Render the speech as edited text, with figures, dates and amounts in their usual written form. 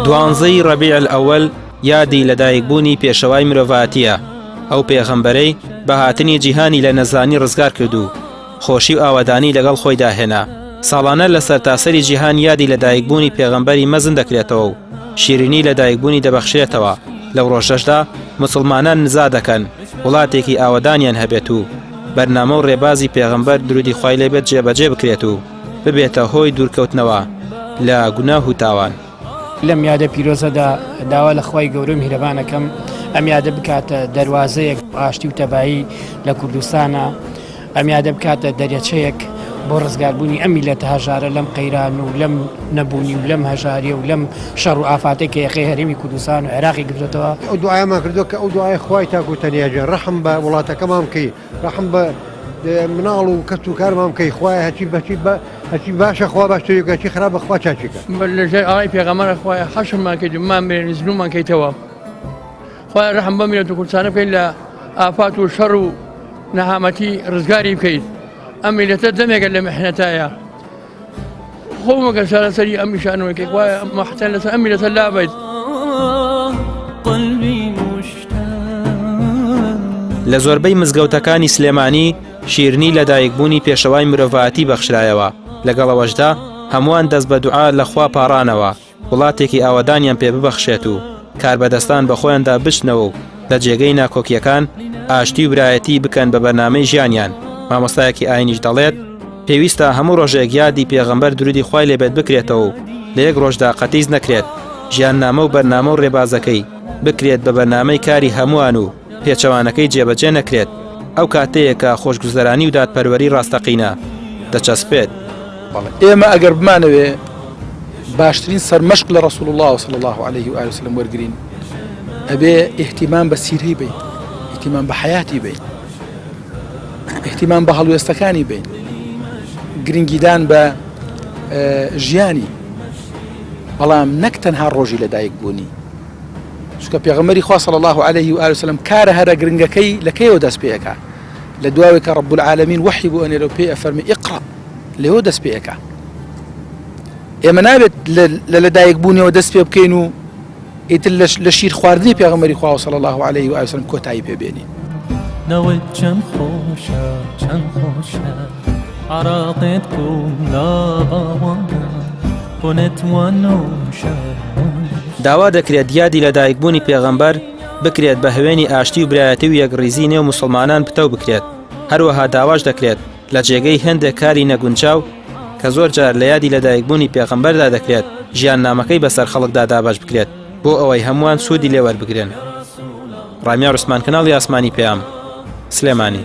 دوانزەی ڕەبیع الئەوەل یادی لەدایکبوونی پێشەوای مرۆڤایەتیە. ئەو پێغەمبەرەی بە هاتنی جیهانی لە نەزانی ڕزگار کردو، خۆشی و ئاوادانی لەگەڵ خۆی داهێنا. ساڵانە لە سەرتاسەری جیهان یادی لەدایکبوونی پێغەمبەری مەزن دەکرێتەوە و شیرینی لەدایکبوونی دەبەخشرێتەوە. لەو ڕۆژەشدا مسلمانان نزا دەکەن وڵاتێکی ئاوادانیان هەبێت و بەرنامە و ڕێبازی پێغەمبەر درودی خوای لێبێت جێبەجێ بکرێت و ببێتە هۆی دوورکەوتنەوە لە گوناه و تاوان. لەم یادە پیرۆزەدا داوا لە خوای گەورە میهرەبانەکەم ئەم یادە بکاتە دەواازەیەک ئاشتی و تەبایی لە کوردستانە، ئەم یادە بکاتە دەریاچەیەک بۆ ڕزگاربوونی ئەم میلەتە هەژارە لەم قەیران و لەم نەبوونی و لەم هەژاریە و لەم شەڕ و ئافاتێک کە یەقەی هەرێمی کوردستان و عێراقی گرتەوە. ئەو دوعامان کردو کە ئەو دوعای خوای تاکو تەنیاجێ ڕەحم بە وڵاتەکەمان بکەی، ڕەحم بە مناڵ و کەس و کارمان بکەی، خوای هەچی باشە خوا باشترێکە، چی خراپە خوا چاچێکە. لەژێر ئاوای پێغەمبەرە خوای حەشرمان کەیت و مان بێنین زلومان کەیتەوە. خوای ڕەحم بە میلەت و کوردستانە بکەین لە ئافات و شەڕ و نەهامەتی ڕزگاری بکەیت. ئەم میلەتە دەمێکە لە میحنەتایە. خۆمەکە سەرەسەری ئەم نیشانەوەیکێک وایە مەحتەن لەسەر ئەم میلەتە لابێت. لە زۆربەی مزگەوتەکانی سلێمانی شیرنی لەدایکبوونی پێشەوای مرۆڤایەتی بەخشرایەوە. لەگەڵەوەشدا هەمووان دەست بە دوعا لەخوا پاڕانەوە وڵاتێکی ئاوادانیان پێ ببەخشێت و کاربەدەستان بە خۆیاندا بچنەوە و لە جێگەی ناکۆکیەکان ئاشتی و برایەتی بکەن بە بەرنامەی ژیانیان. مامۆستایەکی ئاینیش دەڵێت پێویستە هەموو ڕۆژێک یادی پێغەمبەر درودی خوای لێبێت بکرێتەوە و لە یەک ڕۆژدا قەتیز نەکرێت. ژیاننامە و بەرنامە و ڕێبازەکەی بکرێت بە بەرنامەی کاری هەمووان و پێچەوانەکەی جێبەجێ نەکرێت. ئەو کاتەیەکە خۆشگوزەرانی و دادپەروەری ڕاستەقینە دەچەسپێت. ئێمە ئەگەر بمانەوێ باشترین سەرمەشق لە ڕەسوڵ الله صلی الله عليه و آله وسلم وەرگرین، ئەبێ ئیهتیمام بە سیرەی بین، ئیهتیمام بە حەیاتی بین، ئیهتیمام بە هەڵوێستەکانی بین، گرنگیدان بە ژیانی، بەڵام نەک تەنها ڕۆژی لەدایک بوونی. چونکە پێغەمبەری خوا صلی الله عليه و آله وسلم کارە هەرە گرنگەکەی لەکەیەوە دەست پێەکە، لە دواوی کە رب العالمین وحی بۆ ئەنێرە پێ ئەفەرمی ئیقڕە، لێوە دەست پێەکە. ئێمە نابێت لە لەدایک بوونیەوە دەست پێ بکەین و ئیتر لە شیر خواردنی پێغەمبەری خوا صلی الله عليه و آله وسلم کۆتایی پێبێنین. نەوەت چەند خۆشە چەند خۆشە عراقێت کولا باوانە بۆ نەتوانۆشە. داوا دەکرێت یادی لەدایکبوونی پێغەمبەر بکرێت بە هەوێنی ئاشتی و برایەتی و یەکڕیزی نێو موسڵمانان پتە بکرێت. هەروەها داواش دەکرێت لە جێگەی هەندێک کاری نەگونجاو کە زۆر جار لە یادی لەدایکبوونی پێغەمبەردا دەکرێت ژیان نامەکەی بەسەر خەڵکدا دابەش بکرێت بۆ ئەوەی هەمووان سوودی لێوەربگرن. ڕامیا عوسمان، کەناڵی ئاسمانی پێام، سلێمانی.